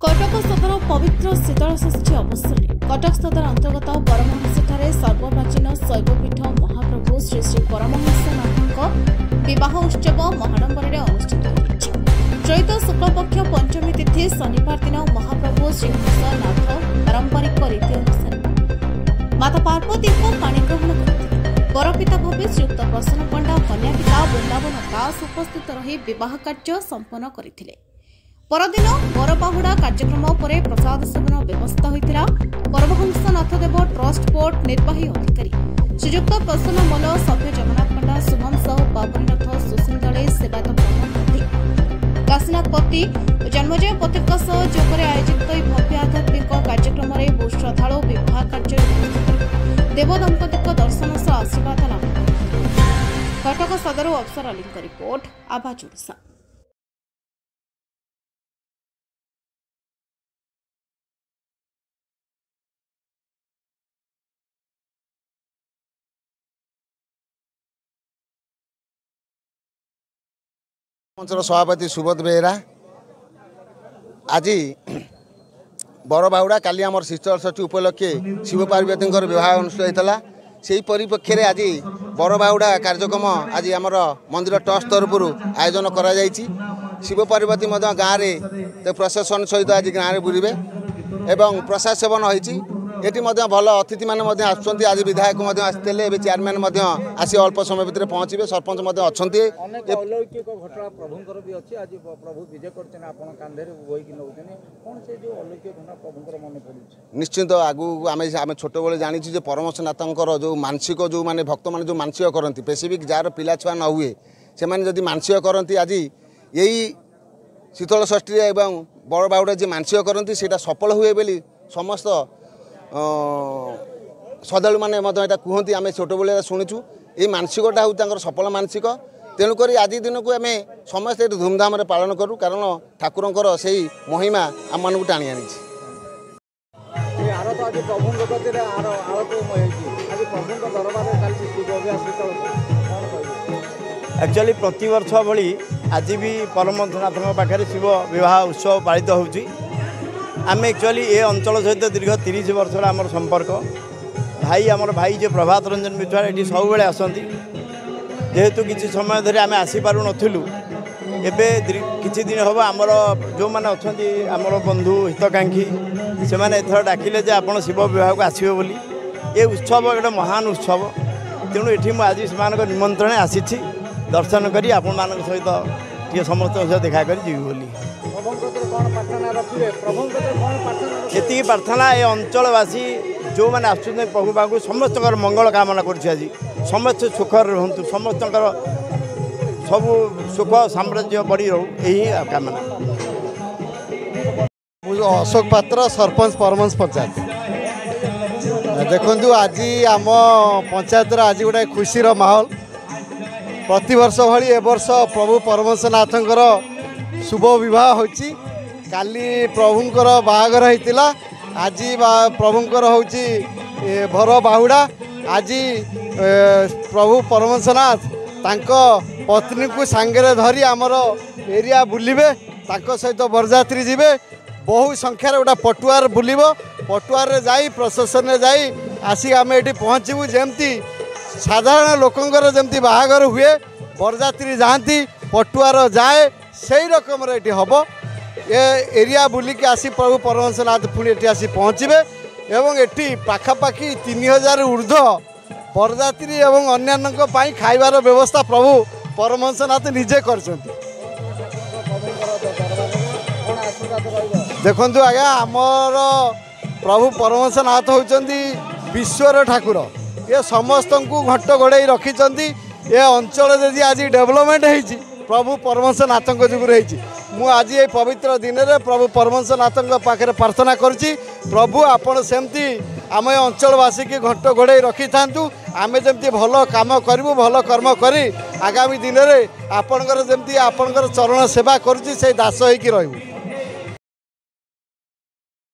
कटक सदर पवित्र शीतलषष्ठी अवसर में कटक सदर अंतर्गत परमहंसଠାରେ सर्वप्राचीन शैवपीठ महाप्रभु श्री श्री परमहंसनाथଙ୍କ विवाह उत्सव महाडंबर अनुष्ठित होइछि। चैत शुक्लपक्ष पंचमी तिथि शनिवार दिन महाप्रभु श्री हंसनाथ पारंपरिक रीति अनुसार माता पार्वती को पाणी ग्रहण करथिले। वरपिता भावे श्रीयुक्त प्रसन्न पंडा कन्या पिता वृंदावन दास उपस्थित रही विवाह कार्य संपन्न करथिले। परदिन बरबाहुड़ा कार्यक्रम पर प्रसाद सेवन व्यवस्था होता। परमहंसनाथ देव ट्रस्ट बोर्ड निर्वाही अधिकारी श्रीयुक्त प्रसन्न मल सभ्य जगन्नाथ पंडा शुभम साहू बाबुनाथ सुशील दले सेवायत ब्रह्मपति काशीनाथ पति जन्मजय पतिका सह जोगरे आयोजित भव्य आध्यात्मिक कार्यक्रम में बहु श्रद्धालु विवाह कार्य देवदंपति दर्शन सह आशीर्वाद लाभ। कटक सदर अफसर अली रिपोर्ट आभा चुड़सा। मंचर सभापति सुबोध बेहरा आज बरबाहुड़ा काली आम शीतलषष्ठी उपलक्षे शिव पार्वती विवाह अनुष्ठित होता। से परिप्रेक्षी में आज बरबाहुड़ा कार्यक्रम आज आमर मंदिर ट्रस्ट तरफ आयोजन करा जायछि। शिव पार्वती गाँव में प्रशासन सहित आज गाँव में बुलवे एवं प्रसाद सेवन होती। ये भल अतिथि मैंने आसुँच। आज विधायक आसते चेयरमैन आसी अल्प समय भितर पहुँचे। सरपंच निश्चिंत आगु आम छोट बड़े जानी परमहंसनाथ जो मानसिक जो माने भक्त मैंने जो मानसिक करती स्पेसिफिक जार पिला छुआ न हुए से जो मानसिक करती आज यही शीतलषष्ठी एवं बरबाहुड़ा जी मानसिक करती से सफल हुए बोली समस्त श्रद्धालु मैंने कहती आम छोट बड़े शुणुचु। ये मानसिकटा हूँ सफल मानसिक। तेणुक आज दिन को आम समस्त धूमधाम पालन करूँ कारण ठाकुर से महिमा आम मानक टाणी आनी। एक्चुअली प्रतिवर्ष भली आज भी परमहंसनाथ पाखे शिव विवाह उत्सव पालित होची। आम एक्चुअली ये अंचल सहित दीर्घ 30 वर्ष आम संपर्क भाई आमर भाई जो प्रभात रंजन मिश्र ये सब बेले आसती जेहेतु किसी समय धरी आम आसीपारू नथिलु एबे किछि दिन हम आमर जो मैंने अच्छा आमर बंधु हितकांक्षी से मैंने एथर डाकिले जे आपण शिव विवाह को आसबे बोली। ये उत्सव गोटे महान उत्सव तेणु ये आज से निमंत्रण आसी दर्शन करी आपण मान सहित टे समस्त सहित देखा कर जीवी बोली ये प्रार्थना। ये अंचलवासी जो मैंने आस प्रभु बाबू समस्त मंगल कामना कर समस्त सुखर रुहतु समस्त सब सुख साम्राज्य बढ़ी रो यही कामना। अशोक पात्र सरपंच परमहंस पंचायत देखु आज आम पंचायत आज गोटे खुशी माहौल प्रतिवर्ष भली ए वर्ष प्रभु परमहंसनाथंकर शुभ विवाह होची। काली प्रभुंकर बाहागर होइतिला आज प्रभुंकर होची भर बाहुड़ा। आज प्रभु परमहंसनाथ तांको पत्नी को सांगरे धरी आमर एरिया बुलिबे तांको सहित बरजात्री जीवे बहु संख्यार गोटा पटुआर बुलिब पटुआर रे जाई प्रशासन रे जाई आसी आम ये पहुँचबू जमती साधारण लोकंकर जमती बाहागर हुए बरजात्री जाती पटुआर जाए से रकम ये हम ये एरिया बुलिकी आसी प्रभु परमहंसनाथ पुणी ये आसी पहुँचे एवं ये पाखापाखि 3000 ऊर्ध्व बरजात्री एवं अन्यान्य खाइबार व्यवस्था प्रभु परमहंसनाथ निजे कर। देखु आज्ञा आमर प्रभु परमहंसनाथ होती विश्वर ठाकुर ये समस्त को घंट घोड़े रखिंट। ये अंचल जदि आज डेवलपमेंट होती प्रभु परमहंसनाथ जुगुर मु आज ये पवित्र दिन में प्रभु परमहंसनाथ पाखे प्रार्थना करुच्ची प्रभु आपण सेमती आम अंचलवासी की घंट घोड़े रखि था आम जमी भल कम करूँ भल कर्म करी आगामी दिन में आपणकर जमी आपणकर चरण सेवा करुच्ची से दास होगी रहू।